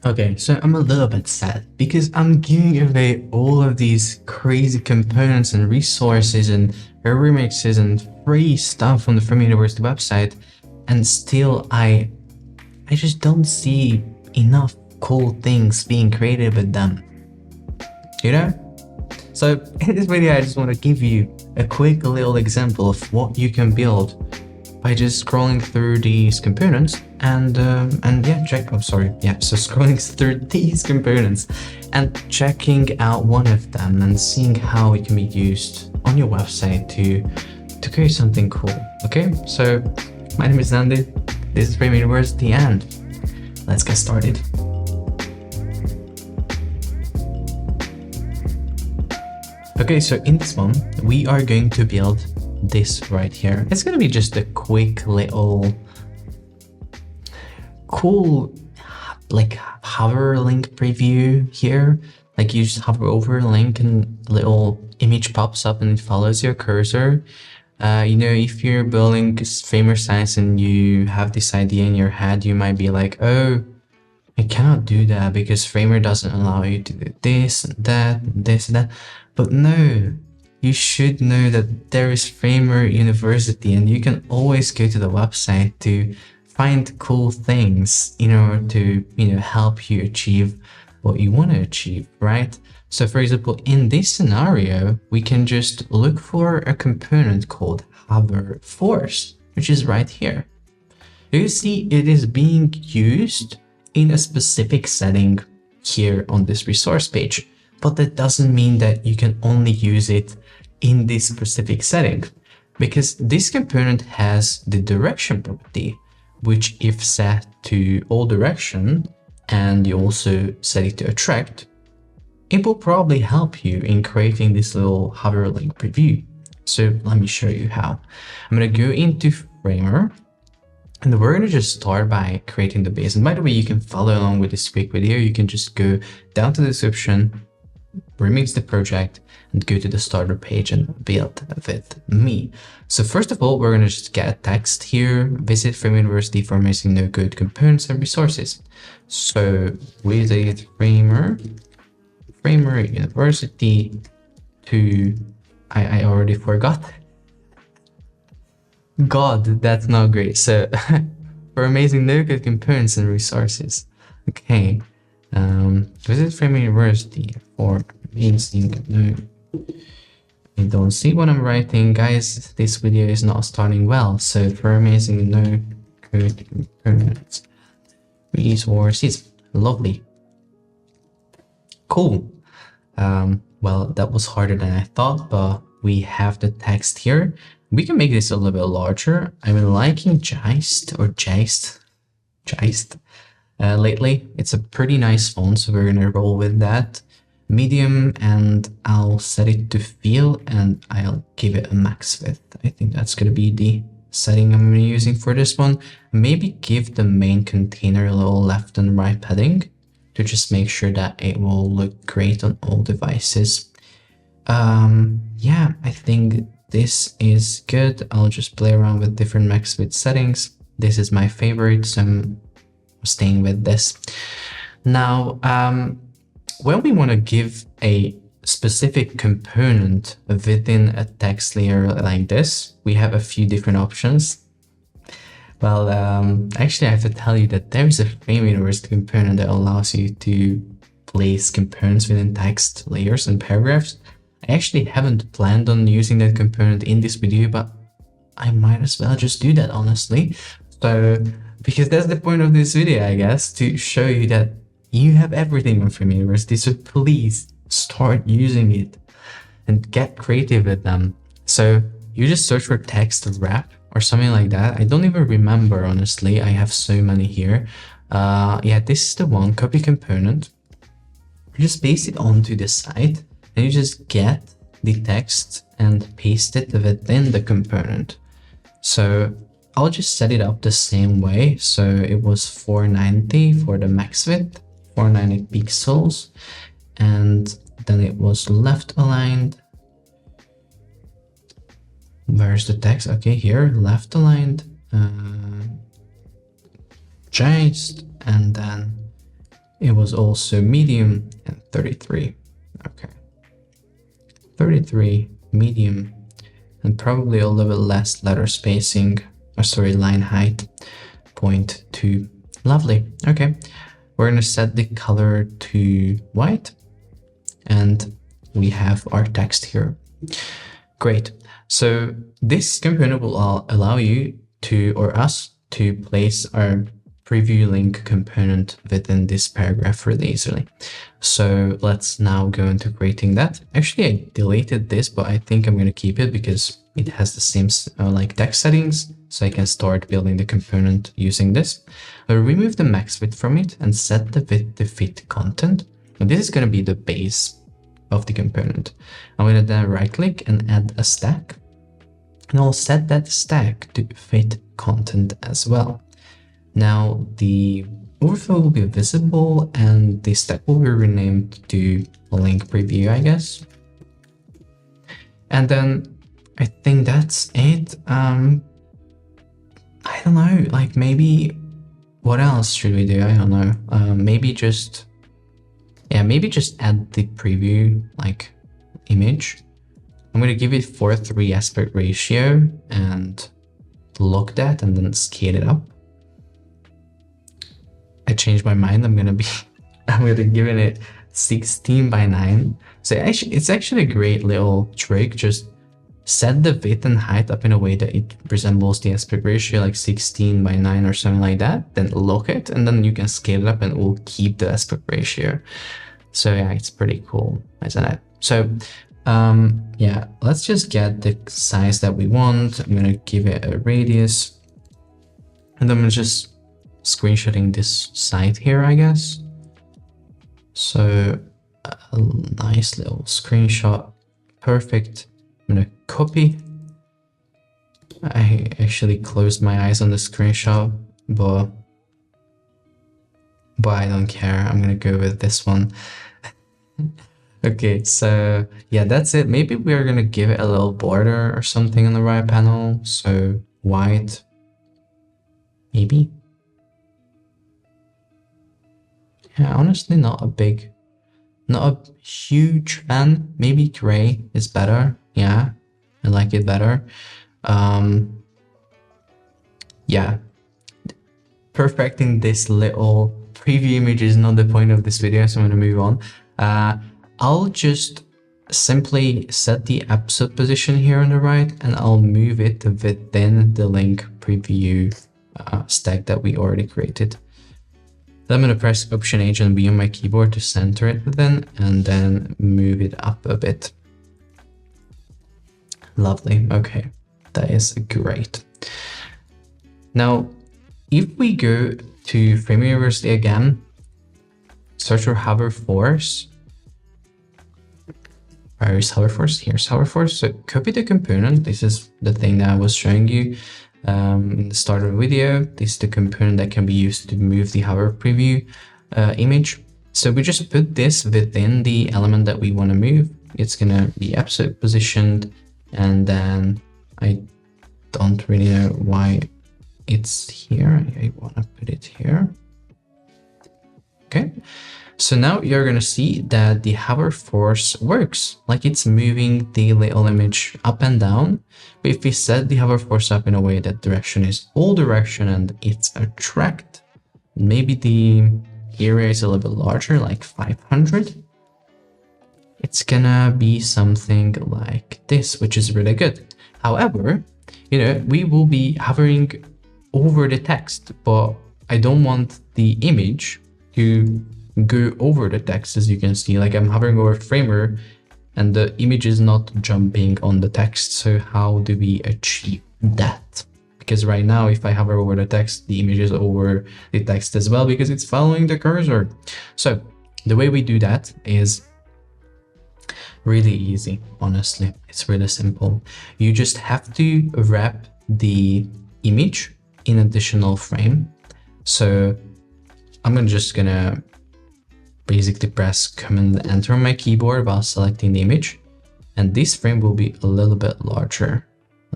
Okay, so I'm a little bit sad because I'm giving away all of these crazy components and resources and remixes and free stuff on the From University website, and still I just don't see enough cool things being created with them. You know? So in this video, I just want to give you a quick little example of what you can build by just scrolling through these components and yeah, scrolling through these components and checking out one of them and seeing how it can be used on your website to create something cool. Okay, so my name is Andy, this is Frame University, and let's get started. Okay, so in this one, we are going to build this right here. It's gonna be just a quick little cool like hover link preview here. Like you just hover over a link and little image pops up and it follows your cursor. You know, if you're building Framer sites and you have this idea in your head, you might be like, oh, I cannot do that because Framer doesn't allow you to do this and that and this and that. But no, you should know that there is Framer University and you can always go to the website to find cool things in order to, help you achieve what you want to achieve, right? So for example, in this scenario, we can just look for a component called hover force, which is right here. You see, it is being used in a specific setting here on this resource page, but that doesn't mean that you can only use it in this specific setting, because this component has the direction property, which if set to all direction and you also set it to attract, it will probably help you in creating this little hover link preview. So let me show you how. I'm going to go into Framer and we're going to just start by creating the base. And by the way, you can follow along with this quick video. You can just go down to the description, remix the project, and go to the starter page and build with me. So first of all, we're going to just get a text here: visit Frame University for amazing no-code components and resources. So visit Framer University to, I already forgot. God, that's not great. So for amazing no-code components and resources. Okay. Visit Frame University for amazing no. I don't see what I'm writing, guys. This video is not starting well. So for amazing no-code components, resources. Lovely. Cool. Well, that was harder than I thought, but we have the text here. We can make this a little bit larger. I've been liking Geist lately. It's a pretty nice font, so we're gonna roll with that. Medium, and I'll set it to fill and I'll give it a max width. I think that's gonna be the setting I'm gonna be using for this one. Maybe give the main container a little left and right padding to just make sure that it will look great on all devices. Yeah, I think this is good. I'll just play around with different max width settings. This is my favorite, so I'm staying with this. Now, when we want to give a specific component within a text layer like this, we have a few different options. Well, actually I have to tell you that there's a Frame University component that allows you to place components within text layers and paragraphs. I actually haven't planned on using that component in this video, but I might as well just do that, honestly. So, because that's the point of this video, I guess, to show you that you have everything on Frame University, so please start using it and get creative with them. So you just search for text wrap or something like that. I don't even remember, honestly. I have so many here. Yeah, this is the one. Copy component. You just paste it onto the site and you just get the text and paste it within the component. So I'll just set it up the same way. So it was 490 for the max width, 490 pixels, and then it was left aligned. Where's the text? Okay, here, left aligned, changed, and then It was also medium and 33. Okay. 33, medium, and probably a little bit less letter spacing, or sorry, line height, 0.2. Lovely. Okay. We're going to set the color to white, and we have our text here. Great. So this component will allow you to, or us, to place our preview link component within this paragraph really easily. So let's now go into creating that. Actually, I deleted this, but I think I'm going to keep it because it has the same like text settings. So I can start building the component using this. I'll remove the max width from it and set the width to fit content. And this is going to be the base of the component. I'm going to then right click and add a stack. And I'll set that stack to fit content as well. Now the overflow will be visible and the stack will be renamed to link preview, I guess. And then I think that's it. I don't know, like maybe what else should we do? I don't know. Maybe just add the preview like image. I'm going to give it 4:3 aspect ratio and lock that and then scale it up. I changed my mind. I'm going to give it 16:9. So it's actually a great little trick. Just set the width and height up in a way that it resembles the aspect ratio, like 16:9 or something like that. Then lock it, and then you can scale it up and it will keep the aspect ratio. So yeah, it's pretty cool, isn't it? So yeah, let's just get the size that we want. I'm gonna give it a radius, and I'm just screenshotting this site here, I guess. So a nice little screenshot, perfect. I'm gonna copy. I actually closed my eyes on the screenshot, but I don't care. I'm gonna go with this one. Okay, so yeah, that's it. Maybe we're gonna give it a little border or something on the right panel. So white, maybe. Yeah, honestly, not a huge fan. Maybe gray is better. Yeah, I like it better. Yeah, perfecting this little preview image is not the point of this video, so I'm gonna move on. I'll just simply set the episode position here on the right, and I'll move it within the link preview stack that we already created. Then I'm going to press Option H and B on my keyboard to center it within, and then move it up a bit. Lovely. Okay, that is great. Now, if we go to Frame University again, search for hover force. Where is hover force? Here's hover force. So copy the component. This is the thing that I was showing you in the start of the video. This is the component that can be used to move the hover preview image. So we just put this within the element that we want to move. It's gonna be absolute positioned, and then I don't really know why it's here. I want to put it here. Okay. So now you're going to see that the hover force works, like it's moving the little image up and down. But if we set the hover force up in a way that direction is all direction and it's a tracked, maybe the area is a little bit larger, like 500. It's gonna be something like this, which is really good. However, you know, we will be hovering over the text, but I don't want the image to go over the text. As you can see, like I'm hovering over Framer and the image is not jumping on the text. So how do we achieve that? Because right now, if I hover over the text, the image is over the text as well because it's following the cursor. So the way we do that is really easy. Honestly, it's really simple. You just have to wrap the image in additional frame. So I'm just gonna basically press Command Enter on my keyboard while selecting the image, and this frame will be a little bit larger,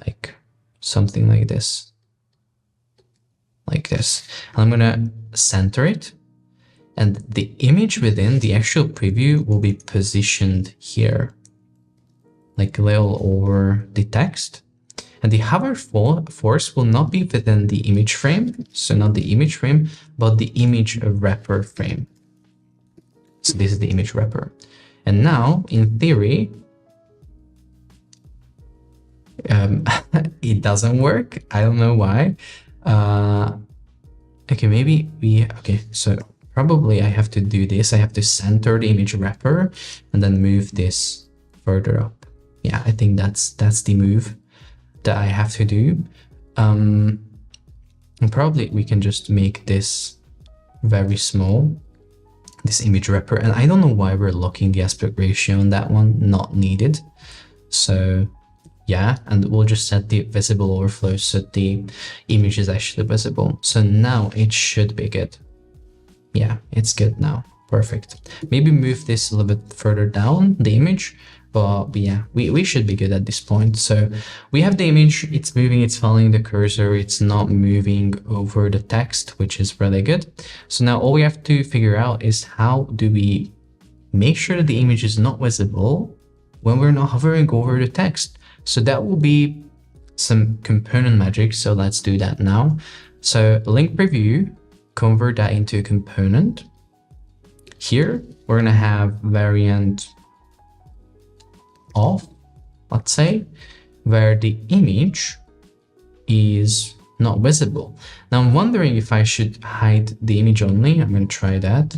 like something like this, And I'm gonna center it, And the image within the actual preview will be positioned here, like a little over the text. And the hover force will not be within the image frame, so not the image frame, but the image wrapper frame. So this is the image wrapper. And now, in theory, it doesn't work. I don't know why. Okay, maybe okay, so probably I have to do this. I have to center the image wrapper and then move this further up. Yeah, I think that's the move that I have to do. And probably we can just make this very small, this image wrapper. And I don't know why we're locking the aspect ratio on that one, not needed. So yeah, and we'll just set the visible overflow so the image is actually visible. So now it should be good. Yeah, it's good now. Perfect. Maybe move this a little bit further down, the image. But yeah, we should be good at this point. So we have the image, it's moving, it's following the cursor, it's not moving over the text, which is really good. So now all we have to figure out is how do we make sure that the image is not visible when we're not hovering over the text. So that will be some component magic. So let's do that now. So link preview, convert that into a component. Here, we're gonna have variant off, let's say, where the image is not visible. Now I'm wondering if I should hide the image only. I'm going to try that.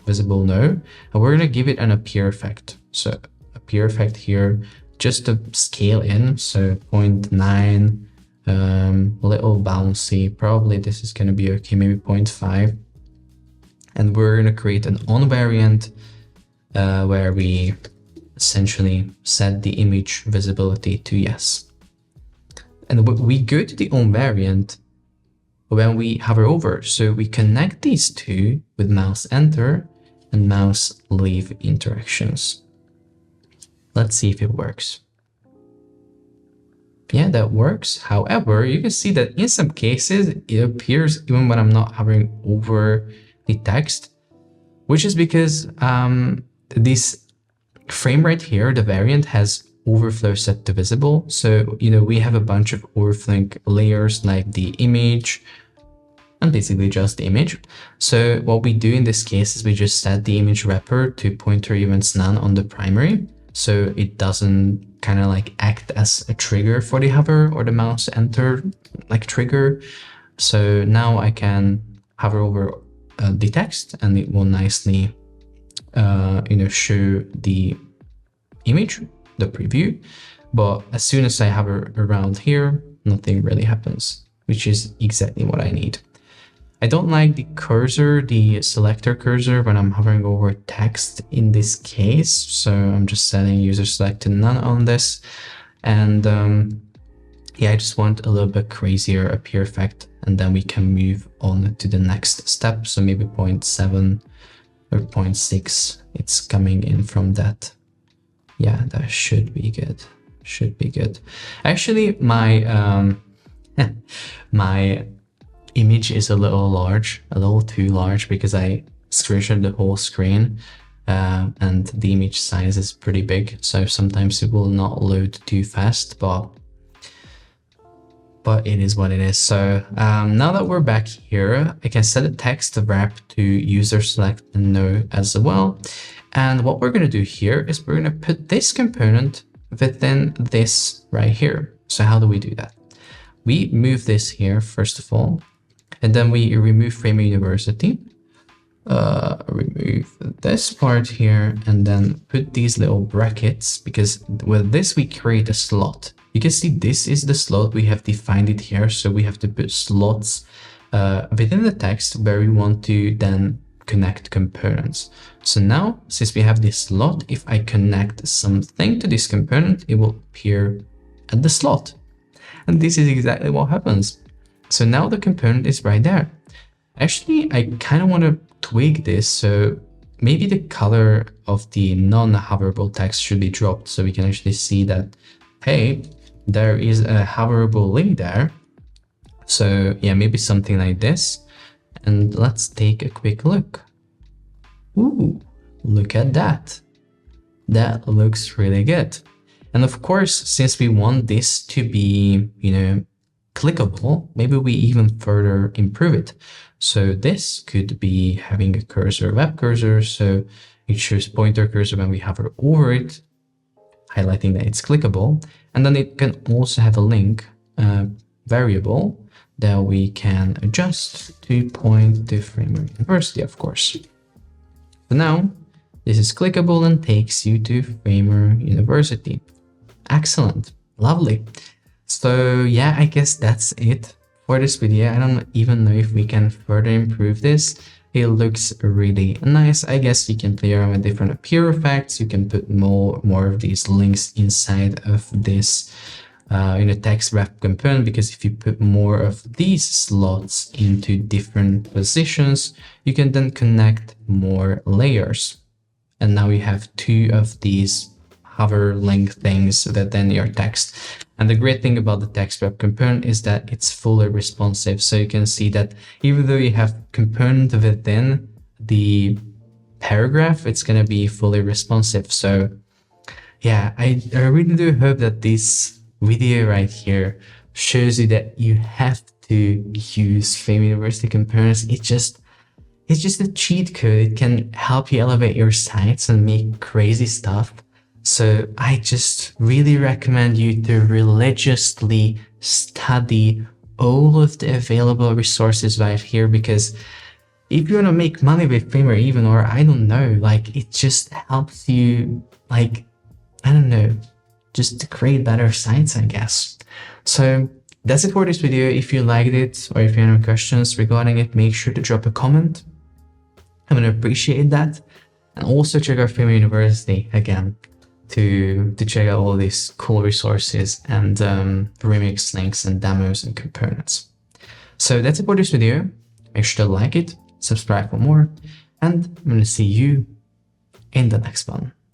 Visible, no. And we're going to give it an appear effect. So appear effect here, just to scale in. So 0.9, little bouncy. Probably this is going to be okay, maybe 0.5. And we're going to create an on variant where we essentially set the image visibility to yes. And we go to the on variant when we hover over. So we connect these two with mouse enter and mouse leave interactions. Let's see if it works. Yeah, that works. However, you can see that in some cases it appears even when I'm not hovering over the text, which is because this frame right here, the variant has overflow set to visible. So, you know, we have a bunch of overflowing layers like the image and basically just the image. So what we do in this case is we just set the image wrapper to pointer events none on the primary. So it doesn't kind of like act as a trigger for the hover or the mouse enter like trigger. So now I can hover over the text and it will nicely show the image, the preview. But as soon as I hover around here, nothing really happens, which is exactly what I need. I don't like the cursor, the selector cursor, when I'm hovering over text in this case. So I'm just setting user selected none on this. And yeah, I just want a little bit crazier appear effect, and then we can move on to the next step. So maybe 0.7 or 0.6, it's coming in from that. Yeah, that should be good. Should be good. Actually, my my image is a little large, a little too large, because I screenshot the whole screen and the image size is pretty big. So sometimes it will not load too fast, but it is what it is. So now that we're back here, I can set a text wrap to user select and no as well. And what we're going to do here is we're going to put this component within this right here. So how do we do that? We move this here, first of all, and then we remove frame university, remove this part here, and then put these little brackets, because with this we create a slot. You can see this is the slot, we have defined it here. So we have to put slots within the text where we want to then connect components. So now, since we have this slot, if I connect something to this component, it will appear at the slot. And this is exactly what happens. So now the component is right there. Actually, I kind of want to tweak this. So maybe the color of the non-hoverable text should be dropped, so we can actually see that, hey, there is a hoverable link there. So yeah, maybe something like this. And let's take a quick look. Ooh, look at that. That looks really good. And of course, since we want this to be, clickable, maybe we even further improve it. So this could be having a cursor, web cursor, so it shows pointer cursor when we hover over it, highlighting that it's clickable. And then it can also have a link variable that we can adjust to point to Framer University, of course. So now this is clickable and takes you to Framer University. Excellent, lovely. So yeah, I guess that's it for this video. I don't even know if we can further improve this. It looks really nice. I guess you can play around with different appear effects. You can put more of these links inside of this text wrap component, because if you put more of these slots into different positions, you can then connect more layers. And now you have two of these hover link things that then your text. And the great thing about the text wrap component is that it's fully responsive. So you can see that even though you have component within the paragraph, it's going to be fully responsive. So yeah, I really do hope that this video right here shows you that you have to use Framer University components. It's just a cheat code. It can help you elevate your sites and make crazy stuff. So I just really recommend you to religiously study all of the available resources right here, because if you want to make money with Framer even, or I don't know, like it just helps you, like, I don't know, just to create better sites, I guess. So that's it for this video. If you liked it, or if you have any questions regarding it, make sure to drop a comment. I'm going to appreciate that. And also check out Framer University again to check out all these cool resources and remix links and demos and components. So that's it for this video. Make sure to like it, subscribe for more, and I'm going to see you in the next one.